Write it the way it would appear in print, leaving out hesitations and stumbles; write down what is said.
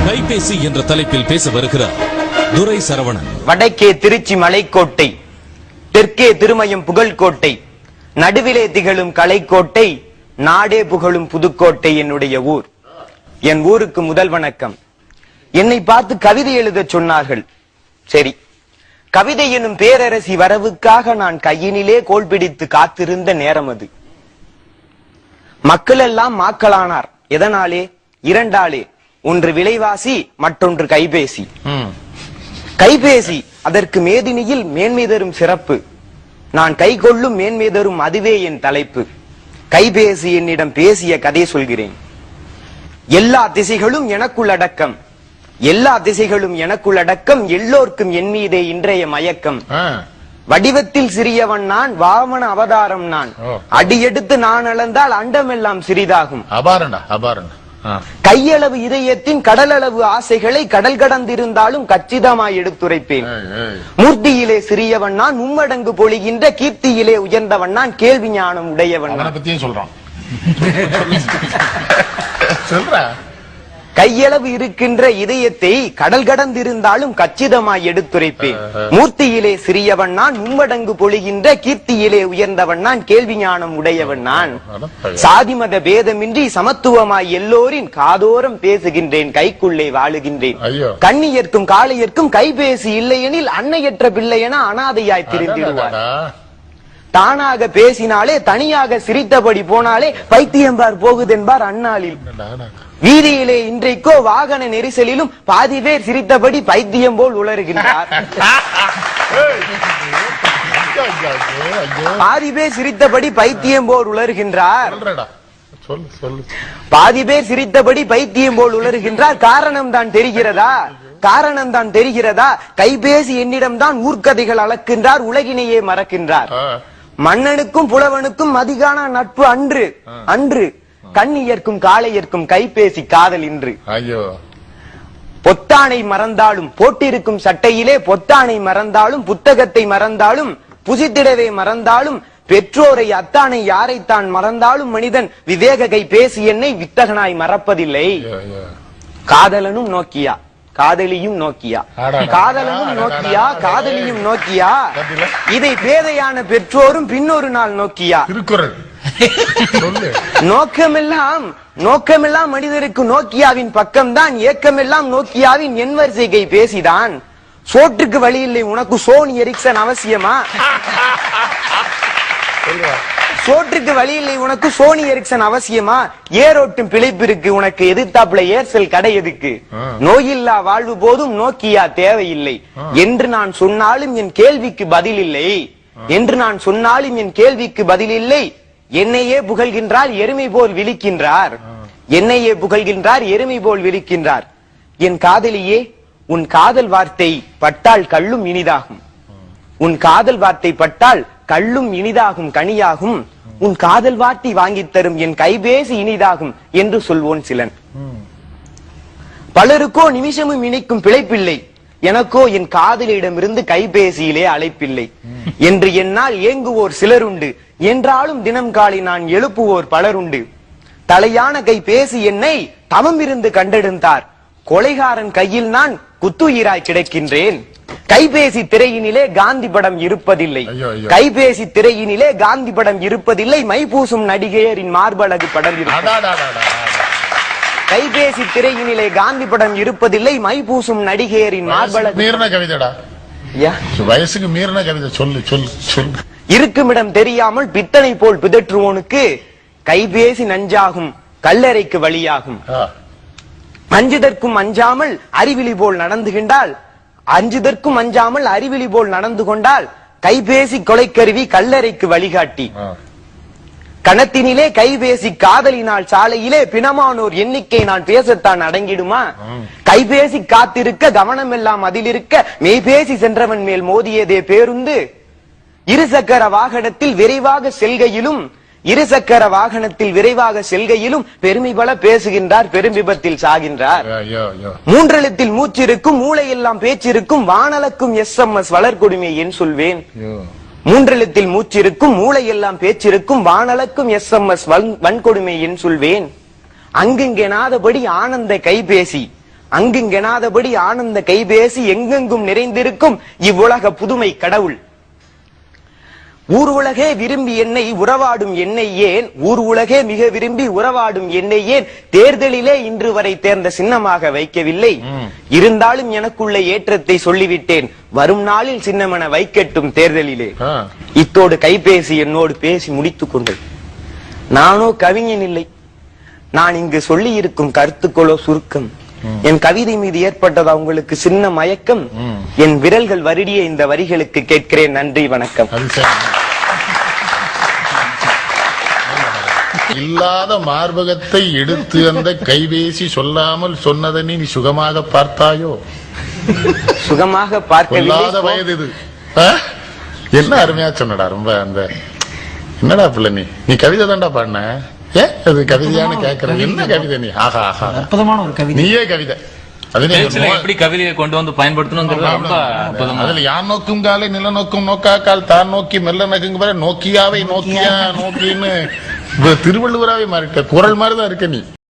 கைபேசி என்ற தலைப்பில் பேச வருகிறார் துரை சரவணன். வடக்கே திருச்சி மலைக்கோட்டை, தெற்கே திருமயம் புகழ்கோட்டை, நடுவிலே திகழும் கலைக்கோட்டை, நாடே புகழும் புதுக்கோட்டை என்னுடைய ஊர். என் ஊருக்கு முதல் வணக்கம். என்னை பார்த்து கவிதை எழுத சொன்னார்கள். சரி, கவிதை எனும் பேரரசி வரவுக்காக நான் கையினிலே கோல் பிடித்து காத்திருந்த நேரம் அது. மக்கள் எல்லாம் மாக்களானார். எதனாலே? இரண்டாலே. ஒன்று விலைவாசி, மற்றொன்று கைபேசி. கைபேசி அதற்கு மேதினியில் மேன்மை தரும் சிறப்பு. நான் கை கொள்ளும் மேன்மை தரும் அதுவே என் தலைப்பு. கைபேசி என்னிடம் பேசிய கதை சொல்கிறேன். எல்லா திசைகளும் எனக்குள் அடக்கம், எல்லா திசைகளும் எனக்குள் அடக்கம், எல்லோருக்கும் என் மீதே இன்றைய மயக்கம். வடிவத்தில் சிறியவன் நான், வாமன அவதாரம் நான். அடியெடுத்து நான் அளந்தால் அண்டமெல்லாம் சிறிதாகும். கையளவு இதயத்தின் கடலளவு ஆசைகளை கடல் கடந்திருந்தாலும் கச்சிதமாய் எடுத்துரைப்பேன். மூர்த்தியிலே சிறியவன் நான், மும்மடங்கு பொழிகின்ற கீர்த்தியிலே உயர்ந்தவன் நான், கேள்வி ஞானம் உடையவன். கையளவு இருக்கின்ற இதயத்தை கடல் கடந்திருந்தாலும் கச்சிதமாய் எடுத்துரைப்பேன். மூர்த்தியிலே சிறியவன் நான், மும்மடங்கு பொழிகின்ற கீர்த்தியிலே உயர்ந்தவன் நான், கேள்வி ஞானம் உடையவன் நான். சாதிமத பேதமின்றி சமத்துவமாய் எல்லோரின் காதோரம் பேசுகின்றேன், கைக்குள்ளே வாழுகின்றேன். கண்ணியர்க்கும் காளையர்க்கும் கைபேசி இல்லையெனில் அன்னையற்ற பிள்ளை என அனாதையாய் திரிந்திடுவார். தானாக பேசினாலே, தனியாக சிரித்தபடி போனாலே பைத்தியம்பார் போகுதென்பார் அந்நாளில். வீதியிலே இன்றைக்கோ வாகன நெரிசலிலும் பாதி பேர் சிரித்தபடி பைத்தியம் போல் உளறுகின்றார். பாதி பேர் சிரித்தபடி பைத்தியம் போல் உளறுகின்றார். பாதி பேர் சிரித்தபடி பைத்தியம் போல் உளறுகின்றார். காரணம் தான் தெரிகிறதா? காரணம் தான் தெரிகிறதா? கைபேசி என்னிடம்தான் ஊர்க்கதைகள் அளக்கின்றார், உலகினையே மறக்கின்றார். மன்னனுக்கும் புலவனுக்கும் மதிகான நட்பு அன்று அன்று, கண்ணியர்க்கும் காளையர்க்கும் கைபேசி காதல் இன்று. பொத்தானை மறந்தாலும், போட்டிருக்கும் சட்டையிலே பொத்தானை மறந்தாலும், புத்தகத்தை மறந்தாலும், புசித்திடவே மறந்தாலும், பெற்றோரை அத்தானை யாரைத்தான் மறந்தாலும் மனிதன் விவேக கைபேசி என்னை வித்தகனாய் மறப்பதில்லை. காதலனும் நோக்கியா, காதலியும் நோக்கியா, காதலனும் நோக்கியா, காதலியும் நோக்கியா, இதை பேதையான பெற்றோரும் பின்னொரு நாள் நோக்கியா. நோக்கமெல்லாம் மனிதருக்கு நோக்கியாவின் பக்கம்தான், ஏக்கமெல்லாம் நோக்கியாவின் என் வரிசை பேசிதான். சோற்றுக்கு வழி இல்லை உனக்கு சோனி எரிக்சன் அவசியமா? சோற்றுக்கு வழி இல்லை உனக்கு சோனி எரிக்சன் அவசியமா? ஏரோட்டும் பிழைப்பிற்கு உனக்கு எதிர்த்தாப்புல ஏர்செல் கடை எதுக்கு? நோயில்லா வாழ்வு போதும் நோக்கியா தேவையில்லை என்று நான் சொன்னாலும் என் கேள்விக்கு பதில் இல்லை, என்று நான் சொன்னாலும் என் கேள்விக்கு பதில் இல்லை. என்னையே புகழ்கின்றார், எருமை போல் விழிக்கின்றார். என்னையே புகழ்கின்றார், எருமை போல் விழிக்கின்றார். என் காதலியே, உன் காதல் வார்த்தை பட்டால் கள்ளும் இனிதாகும். உன் காதல் வார்த்தை பட்டால் கள்ளும் இனிதாகும், கனியாகும். உன் காதல் வார்த்தை வாங்கித் தரும் என் கைபேசி இனிதாகும் என்று சொல்வோன் சிலன். பலருக்கோ நிமிஷமும் இணைக்கும் பிழைப்பில்லை, எனக்கோ என் காதலியிடமிருந்து கைபேசியிலே அழைப்பில்லை என்று என்னால் ஏங்குவோர் சிலருண்டு. என்றாலும் தினம் காலை நான் எழுப்புவோர் பலருண்டு. தலையான கைபேசி என்னை தவம் இருந்து கண்டெடுத்தார். கொலைகாரன் கையில் நான் குத்துயிராய் கிடைக்கின்றேன். கைபேசி திரையினிலே காந்தி படம் இருப்பதில்லை, கைபேசி திரையினிலே காந்தி படம் இருப்பதில்லை. மைபூசும் நடிகையரின் மார்பழகு படம் இருப்பது. கைபேசி திரையினிலே காந்தி படம் இருப்பதில்லை, மைபூசும் நடிகையரின் மார்பழகு. மீறின கவிதைடா, வயசுக்கு மீறின கவிதை சொல்லு சொல்லு சொல்லு. இருக்குமிடம் தெரியாமல் பித்தனை போல் பிதற்றுவோனுக்கு கைபேசி நஞ்சாகும், கல்லறைக்கு வழியாகும். அஞ்சுதற்கும் அஞ்சாமல் அறிவிலி போல் நடந்துகின்றால், அஞ்சுதற்கும் அஞ்சாமல் அறிவிலி போல் நடந்து கொண்டால் கைபேசி கொலைக்கருவி கல்லறைக்கு வழிகாட்டி. கணத்தினிலே கைபேசி காதலினால் சாலையிலே பிணமானோர் எண்ணிக்கை நான் பேசத்தான் அடங்கிடுமா? கைபேசி காத்திருக்க கவனம் எல்லாம் அதில் இருக்க மெய்பேசி சென்றவன் மேல் மோதியதே பேருந்து. இருசக்கர வாகனத்தில் விரைவாக செல்கையிலும், இருசக்கர வாகனத்தில் விரைவாக செல்கையிலும் பெருமை பல பேசுகின்றார், பெரும் விபத்தில் சாகின்றார். மூன்றெழுத்தில் மூச்சிருக்கும், மூளையெல்லாம் பேச்சிருக்கும், வானலக்கும் SMS வளர்கொடுமை என் சொல்வேன். மூன்றெழுத்தில் மூச்சிருக்கும், மூளையெல்லாம் பேச்சிருக்கும், வானலக்கும் SMS வன்கொடுமை என் சொல்வேன். அங்குங்கெனாதபடி ஆனந்த கைபேசி, அங்குங்கெனாதபடி ஆனந்த கைபேசி, எங்கெங்கும் நிறைந்திருக்கும் இவ்வுலக புதுமை கடவுள். ஊர் உலகே விரும்பி என்னை உறவாடும் என்னை ஏன், ஊர் உலகே மிக விரும்பி உறவாடும் என்னை ஏன் தேர்தலிலே இன்று வரை தேர்ந்த சின்னமாக வைக்கவில்லை. இருந்தாலும் எனக்குள்ள ஏற்றத்தை சொல்லிவிட்டேன், வரும் நாளில் சின்னமென வைக்கட்டும் தேர்தலிலே. இத்தோடு கைபேசி என்னோடு பேசி முடித்துக் கொண்டது. நானோ கவிஞன் இல்லை, நான் இங்கு சொல்லி இருக்கும் கருத்துக்களோ சுருக்கம். என் கவிதை மீது ஏற்பட்டதா உங்களுக்கு சின்ன மயக்கம்? என் விரல்கள் வருடிய இந்த வரிகளுக்கு கேட்கிறேன் நன்றி வணக்கம். இல்லாத மார்பகத்தை எடுத்து அந்த கைபேசி சொல்லாமல் சொன்னதை நீ சுகமாக பார்த்தாயோ? சுகமாக பார்க்க வயது இது. என்ன அருமையா சொன்னடா. ரொம்ப அந்த என்னடா பிள்ளை நீ கவிதை தான்டா பாடின. அது கவிதையானு கேக்குறேன். என்ன கவிதை நீ? ஆஹா ஆஹா, அற்புதமான ஒரு கவிதை. நீயே கவிதை. எப்படி கவிதையை கொண்டு வந்து பயன்படுத்தணும். அதுல யான் நோக்கும் காலை நில நோக்கும் நோக்காக்கால் தான் நோக்கி மெல்ல நகுங்க நோக்கியாவை நோக்கியா நோக்கின்னு திருவள்ளுவராவே மாறிட்ட. குரல் மாதிரிதான் இருக்க நீ.